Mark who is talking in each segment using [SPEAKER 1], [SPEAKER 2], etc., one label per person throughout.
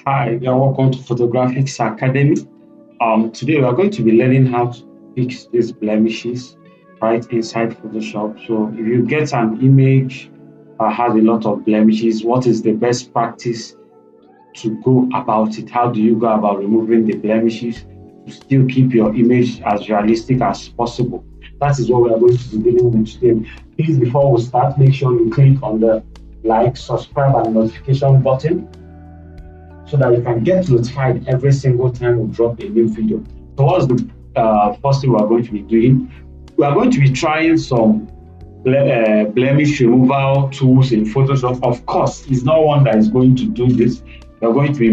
[SPEAKER 1] Hi, you're welcome to Photographics Academy. Today we are going to be learning how to fix these blemishes right inside Photoshop. So if you get an image that has a lot of blemishes, what is the best practice to go about it? How do you go about removing the blemishes to still keep your image as realistic as possible? That is what we are going to be dealing with today. Please, before we start, make sure you click on the like, subscribe, and notification button so that you can get notified every single time we drop a new video. So what's the first thing we are going to be doing? We are going to be trying some blemish removal tools in Photoshop. Of course, it's not one that is going to do this. We're going to be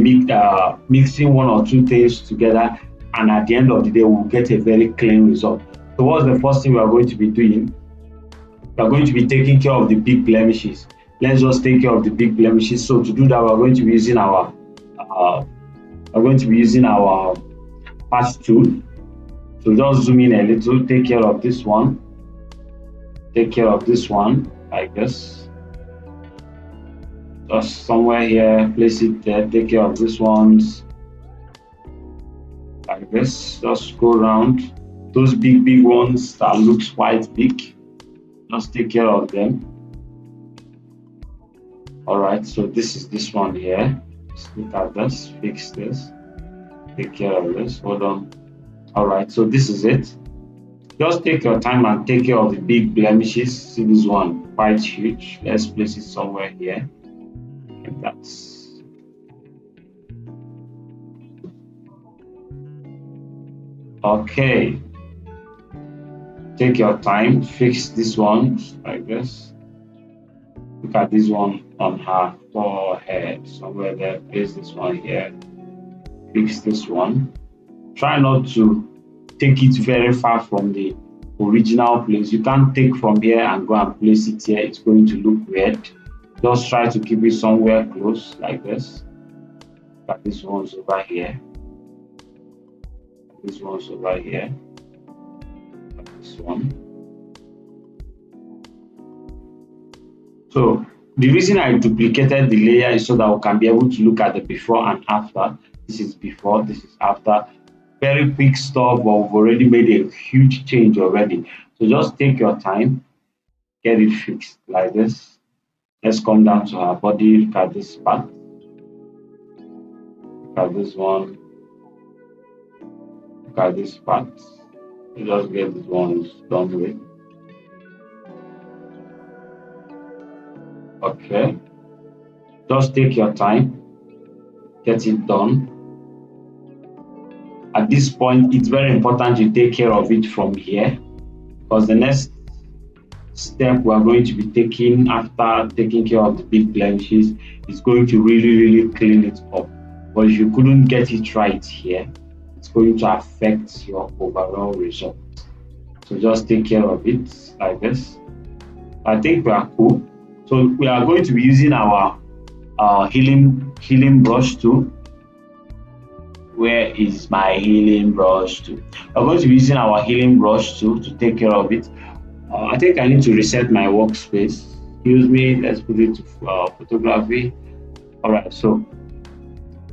[SPEAKER 1] mixing one or two things together, and at the end of the day, we'll get a very clean result. So what's the first thing we are going to be doing? We are going to be taking care of the big blemishes. Let's just take care of the big blemishes. So to do that, we're going to be using uh, our patch tool. So just zoom in a little, take care of this one, like this. Just somewhere here, place it there, take care of this ones, like this. Just go around those big ones that looks quite big. Just take care of them. All right, so this is this one here. Just look at this, fix this, take care of this. Hold on. All right, so this is it. Just take your time and take care of the big blemishes. See this one, quite huge. Let's place it somewhere here. And that's okay. Take your time, fix this one like this. Look at this one on her forehead, somewhere there. Place this one here. Fix this one. Try not to take it very far from the original place. You can't take from here and go and place it here. It's going to look weird. Just try to keep it somewhere close like this. But this one's over here. This one's over here. This one. So the reason I duplicated the layer is so that we can be able to look at the before and after. This is before, this is after. Very quick stuff, but we've already made a huge change already. So just take your time, get it fixed like this. Let's come down to our body, look at this part. Look at this one. Look at this part. Just get these ones done with. Okay. Just take your time, get it done. At this point, it's very important you take care of it from here, because the next step we are going to be taking after taking care of the big blemishes is going to really clean it up. But if you couldn't get it right here, it's going to affect your overall result. So just take care of it like this. I think we are cool. So we are going to be using our healing brush tool. Where is my healing brush tool? We're going to be using our healing brush tool to take care of it. I think I need to reset my workspace. Excuse me, let's put it to photography. All right, so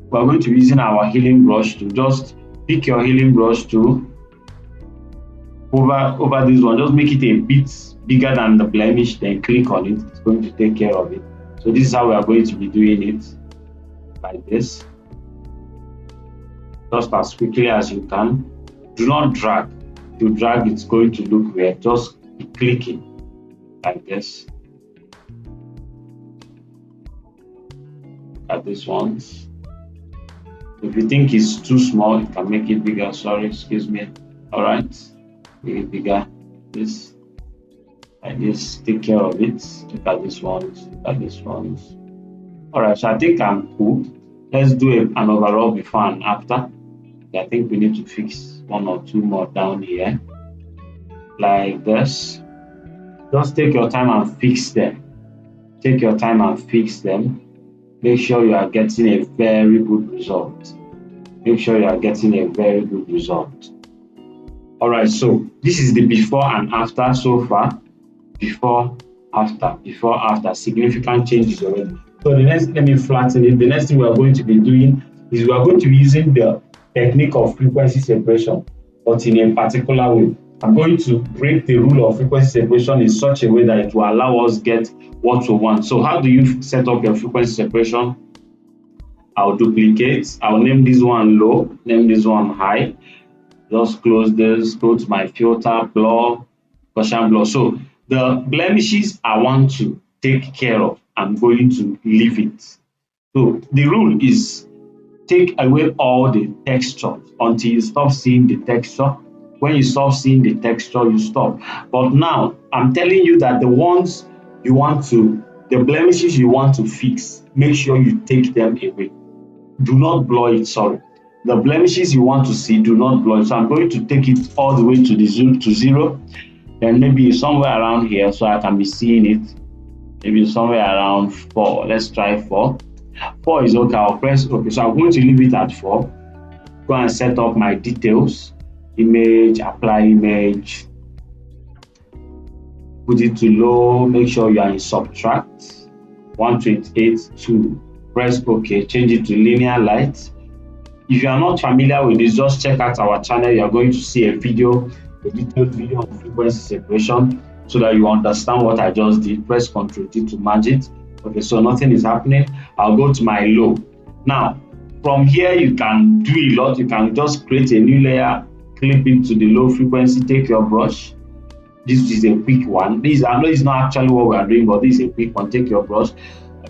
[SPEAKER 1] we're going to be using our healing brush tool. Just pick your healing brush tool over this one. Just make it a bit bigger than the blemish, then click on it. It's going to take care of it. So this is how we are going to be doing it, like this. Just as quickly as you can. Do not drag. If you drag, it's going to look weird. Just keep clicking like this. Look at this one. If you think it's too small, you can make it bigger. Sorry, excuse me. All right, make it bigger. This like this. Take care of it. Look at this one. Look at this one. All right, so I think I'm cool. Let's do an overall before and after. I think we need to fix one or two more down here, like this. Just take your time and fix them. Take your time and fix them. Make sure you are getting a very good result. Make sure you are getting a very good result. All right, so this is the before and after so far. Before, after, significant changes already. So the next, let me flatten it. The next thing we are going to be doing is we are going to be using the technique of frequency separation, but in a particular way. I'm going to break the rule of frequency separation in such a way that it will allow us get what we want. So how do you set up your frequency separation? I'll duplicate. I'll name this one low, name this one high. Just close this, go to my filter, blur, Gaussian blur. So the blemishes I want to take care of, I'm going to leave it. So the rule is take away all the texture until you stop seeing the texture. When you stop seeing the texture, you stop. But now I'm telling you that the ones you want to, the blemishes you want to fix, make sure you take them away. Do not blur it, sorry. The blemishes you want to see, do not blur it. So I'm going to take it all the way to the zero, then maybe somewhere around here so I can be seeing it. Maybe somewhere around 4. Let's try 4. 4 is okay. I'll press OK. So I'm going to leave it at 4. Go and set up my details. Image, apply image. Put it to low. Make sure you are in subtract. 128 to press OK. Change it to linear light. If you are not familiar with this, just check out our channel. You are going to see a video, a detailed video on frequency separation, so that you understand what I just did. Press Ctrl T to merge it. Okay, so nothing is happening. I'll go to my low. Now, from here, you can do a lot. You can just create a new layer, clip it to the low frequency, take your brush. This is a quick one. I know it's not actually what we are doing, but this is a quick one. Take your brush,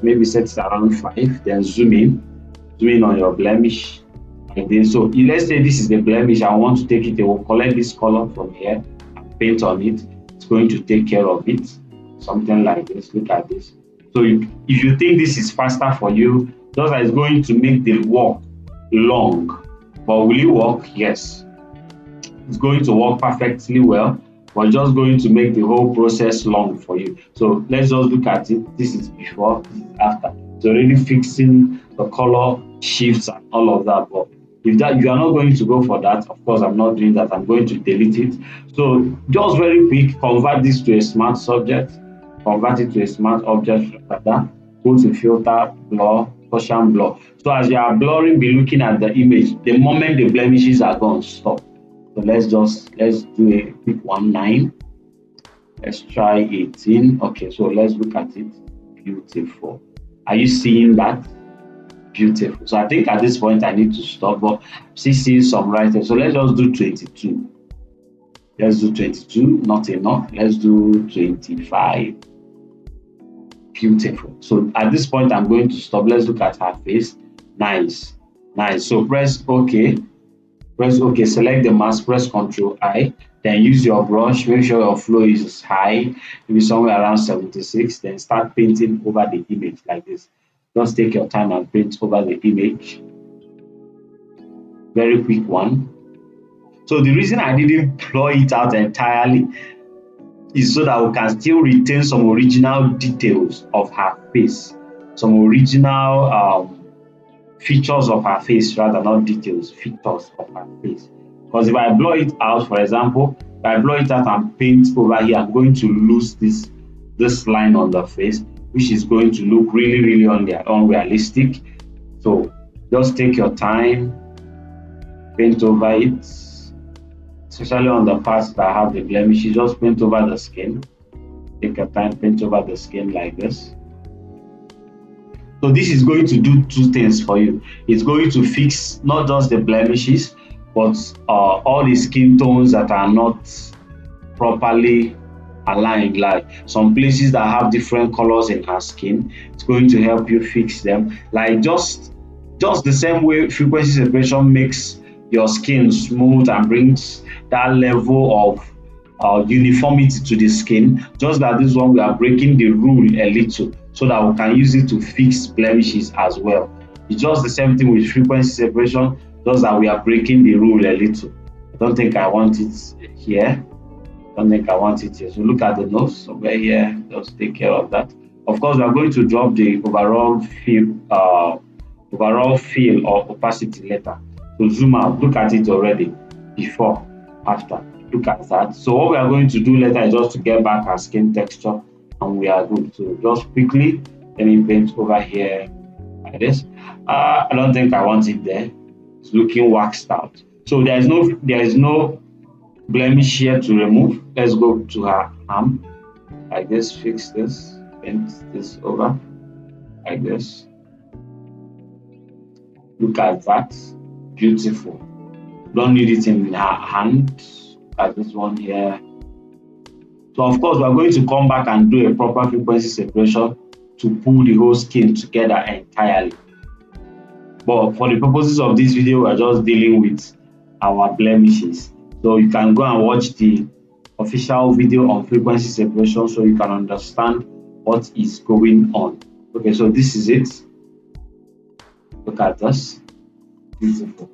[SPEAKER 1] maybe set it around 5, then zoom in on your blemish. Like this. So let's say this is the blemish. I want to take it. I will collect this color from here and paint on it. It's going to take care of it. Something like this. Look at this. So if you think this is faster for you, just as it's going to make the work long. But will it work? Yes. It's going to work perfectly well. But just going to make the whole process long for you. So let's just look at it. This is before, this is after. It's already fixing the color shifts and all of that. But if that you are not going to go for that, of course I'm not doing that. I'm going to delete it. So just very quick, convert this to a smart subject, convert it to a smart object like that. Go to filter, blur, Gaussian blur. So as you are blurring, be looking at the image. The moment the blemishes are gone, stop. So let's do a quick 9. Let's try 18. Okay, so let's look at it. Beautiful. Are you seeing that? Beautiful. So I think at this point I need to stop, but see some right there. So let's just do 22. Let's do 22. Not enough. Let's do 25. Beautiful. So at this point I'm going to stop. Let's look at her face. Nice. So press OK. Press OK, select the mask, press Ctrl I, then use your brush, make sure your flow is high, maybe somewhere around 76, then start painting over the image like this. Just take your time and paint over the image. Very quick one. So the reason I didn't blur it out entirely is so that we can still retain some original details of her face, some original features of her face, rather not details, features of her face. Because if I blur it out, for example, if I blur it out and paint over here, I'm going to lose this line on the face, which is going to look really unrealistic. So just take your time, paint over it, especially on the parts that have the blemishes. Just paint over the skin. Take your time, paint over the skin like this. So this is going to do two things for you. It's going to fix not just the blemishes, but all the skin tones that are not properly aligned, like some places that have different colors in her skin. It's going to help you fix them. Like just the same way frequency separation makes your skin smooth and brings that level of uniformity to the skin. Just like this one, we are breaking the rule a little, so that we can use it to fix blemishes as well. It's just the same thing with frequency separation, just that we are breaking the rule a little. I don't think I want it here. So look at the nose somewhere here. Just take care of that. Of course, we are going to drop the overall feel or opacity later. So zoom out. Look at it already. Before, after. Look at that. So what we are going to do later is just to get back our skin texture, and we are good. So just quickly Let me paint over here like this. I don't think I want it there. It's looking waxed out. So there is no blemish here to remove. Let's go to her arm like this. Fix this. Paint this over like this. Look at that. Beautiful. Don't need it in her hand. Like this one here. So of course, we're going to come back and do a proper frequency separation to pull the whole skin together entirely. But for the purposes of this video, we're just dealing with our blemishes. So you can go and watch the official video on frequency separation so you can understand what is going on. Okay, so this is it. Look at this. Beautiful.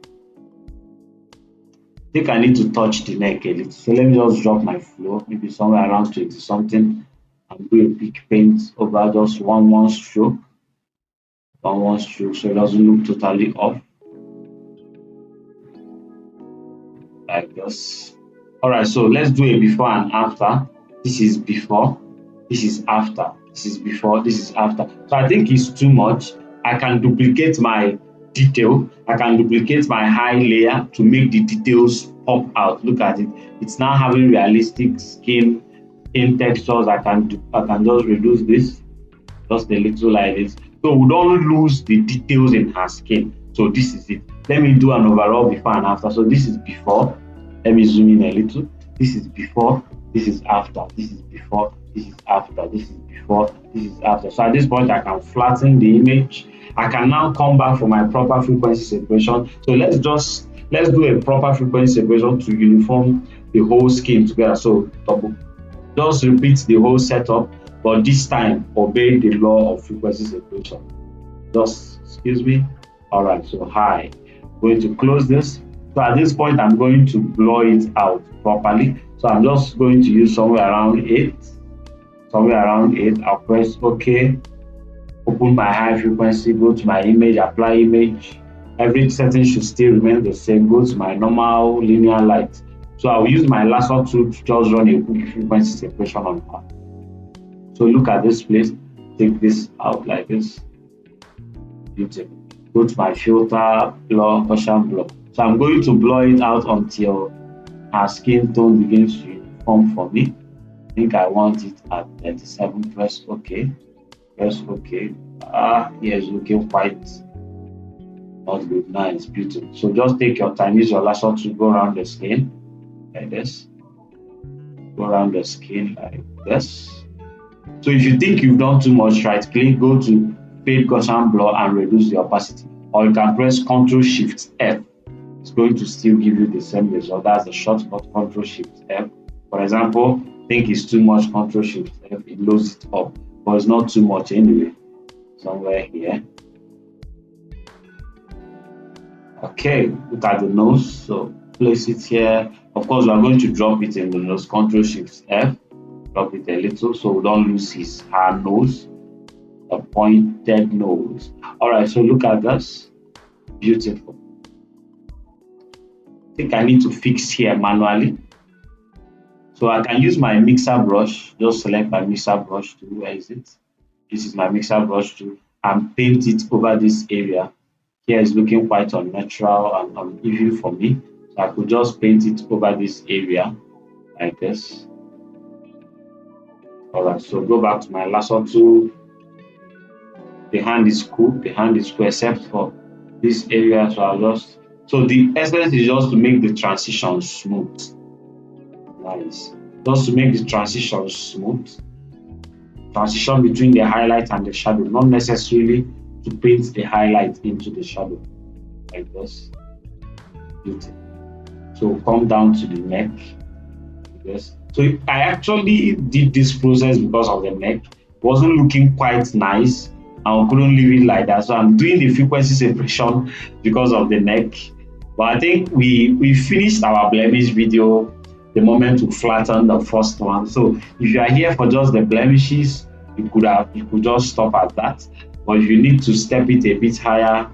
[SPEAKER 1] I think I need to touch the neck a little. So let me just drop my flow, maybe somewhere around 20 something, and do a big paint over just one stroke. One stroke so it doesn't look totally off. Like this. Alright, so let's do a before and after. This is before, this is after, this is before, this is after. So I think it's too much. I can duplicate my detail. I can duplicate my high layer to make the details pop out. Look at it. It's now having realistic skin in textures. I can just reduce this just a little like this. So we don't lose the details in her skin. So this is it. Let me do an overall before and after. So this is before. Let me zoom in a little. This is before. This is after. This is before. This is after. This is before. This is after. So at this point, I can flatten the image. I can now come back for my proper frequency separation. So let's do a proper frequency separation to uniform the whole skin together. So just repeat the whole setup, but this time obey the law of frequency separation. Just excuse me. All right. So hi. Going to close this. So at this point, I'm going to blur it out properly. So I'm just going to use somewhere around 8. Somewhere around 8. I'll press OK. Open my high frequency, go to my image, apply image. Every setting should still remain the same. Go to my normal linear light. So I'll use my lasso tool to just run a quick frequency separation on her. So look at this place. Take this out like this. Beautiful. Go to my filter, blur, Gaussian blur. So I'm going to blur it out until her skin tone begins to form for me. I think I want it at 37. Press OK. Press OK. Here is looking quite not good. Nice, beautiful. So just take your time. Use your lasso to go around the skin like this. Go around the skin like this. So if you think you've done too much, right click, go to Fade Gaussian Blur and reduce the opacity. Or you can press Ctrl Shift F. It's going to still give you the same result. That's the shortcut, Ctrl Shift F. For example, think it's too much, Ctrl Shift F, it loads it up. But it's not too much anyway. Somewhere here. Okay, look at the nose. So place it here. Of course, we are going to drop it in the nose. Ctrl Shift F. Drop it a little so we don't lose her nose. A pointed nose. Alright, so look at this. Beautiful. I think I need to fix here manually. So I can use my mixer brush. Just select my mixer brush tool. Where is it? This is my mixer brush tool and paint it over this area. Here is looking quite unnatural and uneven for me. So I could just paint it over this area like this. Alright, so go back to my lasso tool. The hand is cool. The hand is cool except for this area. So I'll just. So the essence is just to make the transition smooth. Nice. Just to make the transition smooth. Transition between the highlight and the shadow, not necessarily to paint the highlight into the shadow. Like this. Beautiful. So come down to the neck. Yes. So I actually did this process because of the neck. It wasn't looking quite nice. I couldn't leave it like that. So I'm doing the frequency separation because of the neck. But I think we finished our blemish video the moment we flattened the first one. So if you are here for just the blemishes, you could just stop at that. But if you need to step it a bit higher,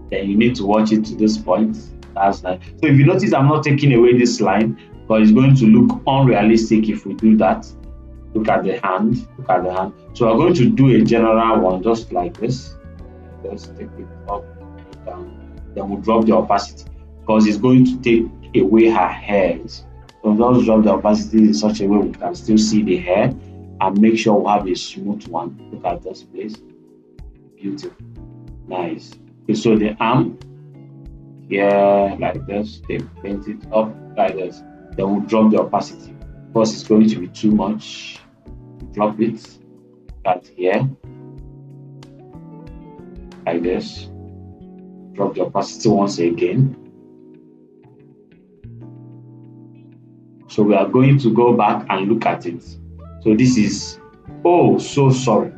[SPEAKER 1] then you need to watch it to this point. That's nice. So if you notice, I'm not taking away this line, but it's going to look unrealistic if we do that. Look at the hand. Look at the hand. So we're going to do a general one just like this. Just take it up, down. Then we'll drop the opacity because it's going to take away her hairs. So just drop the opacity in such a way we can still see the hair and make sure we have a smooth one. Look at this place. Beautiful. Nice. Okay, so the arm here like this, they paint it up like this. Then we'll drop the opacity because it's going to be too much. Drop it right here like this. Drop the opacity once again. So we are going to go back and look at it. So this is, oh, so sorry.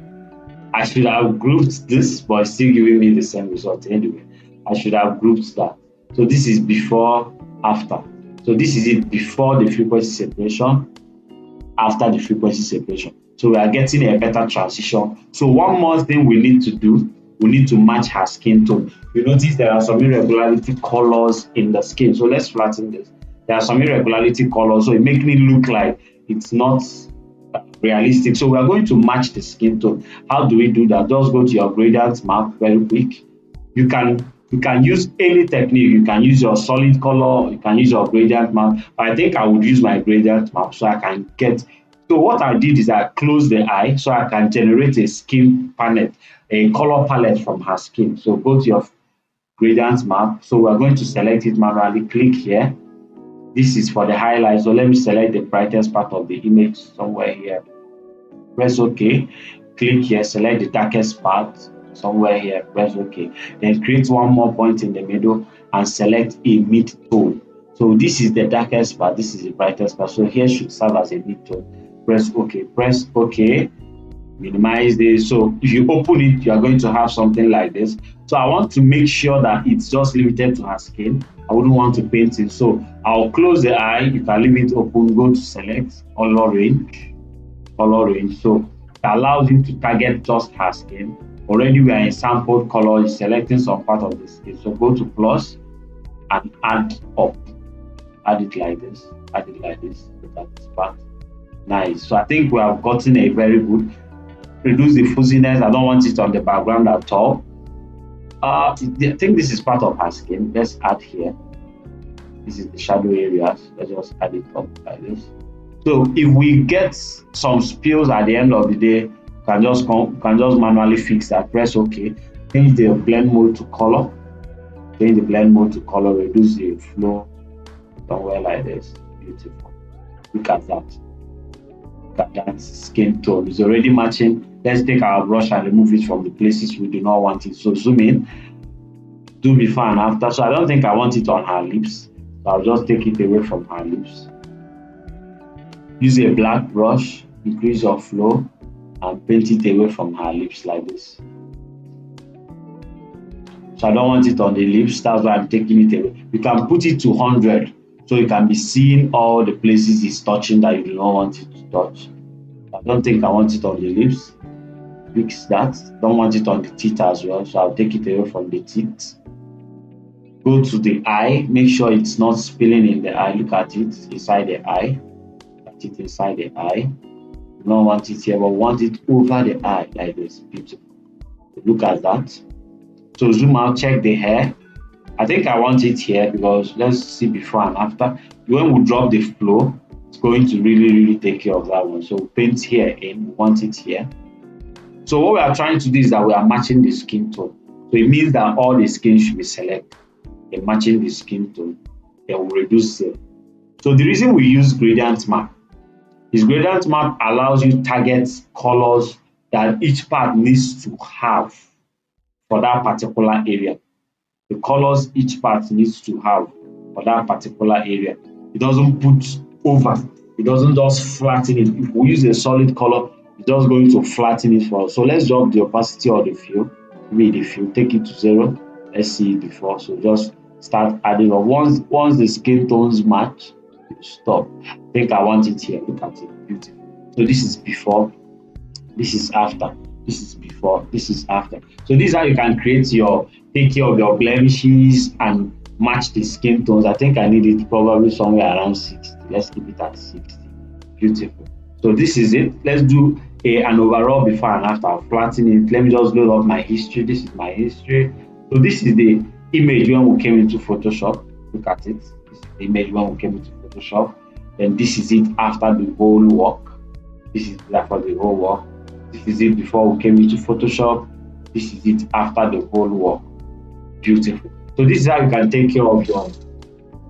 [SPEAKER 1] I should have grouped this, but it's still giving me the same result anyway. I should have grouped that. So this is before, after. So this is it before the frequency separation, after the frequency separation. So we are getting a better transition. So one more thing we need to do, we need to match her skin tone. You notice there are some irregularity colors in the skin. So let's flatten this. There are some irregularity colors, so it makes me look like it's not realistic. So we are going to match the skin tone. How do we do that? Just go to your gradient map very quick. You can use any technique. You can use your solid color, you can use your gradient map. But I think I would use my gradient map so I can get. So what I did is I closed the eye so I can generate a skin palette, a color palette from her skin. So go to your gradient map. So we're going to select it manually. Click here. This is for the highlight. So let me select the brightest part of the image somewhere here. Press OK. Click here. Select the darkest part somewhere here. Press OK. Then create one more point in the middle and select a mid tone. So this is the darkest part. This is the brightest part. So here should serve as a mid tone. Press OK. Press OK. Minimize this. So if you open it, you are going to have something like this. So I want to make sure that it's just limited to her skin. I wouldn't want to paint it. So I'll close the eye. You can leave it open. Go to select color range. Color range. So it allows you to target just her skin. Already we are in sampled color. It's selecting some part of the skin. So go to plus and add up. Add it like this. Add it like this. Look at this part. Nice. So I think we have gotten a very good. Reduce the fuzziness. I don't want it on the background at all. I think this is part of her skin. Let's add here. This is the shadow areas. Let's just add it up like this. So if we get some spills at the end of the day, can just manually fix that. Press OK. Change the blend mode to color. Change the blend mode to color. Reduce the flow somewhere like this. Beautiful. Look at that. Look at that skin tone. It's already matching. Let's take our brush and remove it from the places we do not want it. So zoom in, do before and after. So I don't think I want it on her lips. So I'll just take it away from her lips. Use a black brush, increase your flow, and paint it away from her lips like this. So I don't want it on the lips. That's why I'm taking it away. You can put it to 100. So you can be seeing all the places it's touching that you do not want it to touch. I don't think I want it on the lips. Fix that. Don't want it on the teeth as well, so I'll take it away from the teeth. Go to the eye. Make sure it's not spilling in the eye. Look at it inside the eye. Put it inside the eye. You don't want it here, but want it over the eye like this. Beautiful. Look at that. So zoom out. Check the hair. I think I want it here because let's see before and after. When we drop the flow, it's going to really take care of that one. So paint here in. We want it here. So what we are trying to do is that we are matching the skin tone. So it means that all the skin should be selected and matching the skin tone. Then we reduce it. So the reason we use gradient map is gradient map allows you to target colors that each part needs to have for that particular area. The colors each part needs to have for that particular area. It doesn't put over. It doesn't just flatten it. If we use a solid color, it's just going to flatten it for us. So let's drop the opacity of the fill. Maybe the fill, take it to 0. Let's see it before. So just start adding up. Once the skin tones match, you stop. I think I want it here. Look at it. Beautiful. So this is before. This is after. This is before. This is after. So this is how you can take care of your blemishes and match the skin tones. I think I need it probably somewhere around 60. Let's keep it at 60. Beautiful. So this is it. Let's do an overall before and after. I'll flatten it. Let me just load up my history. This is my history. So this is the image when we came into Photoshop. Look at it. This is the image when we came into Photoshop. Then this is it after the whole work. This is it after the whole work. This is it before we came into Photoshop. This is it after the whole work. Beautiful. So this is how you can take care of your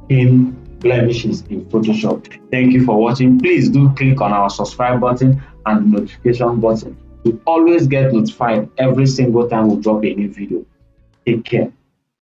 [SPEAKER 1] skin blemishes in Photoshop. Thank you for watching. Please do click on our subscribe button and notification button to always get notified every single time we drop a new video. Take care.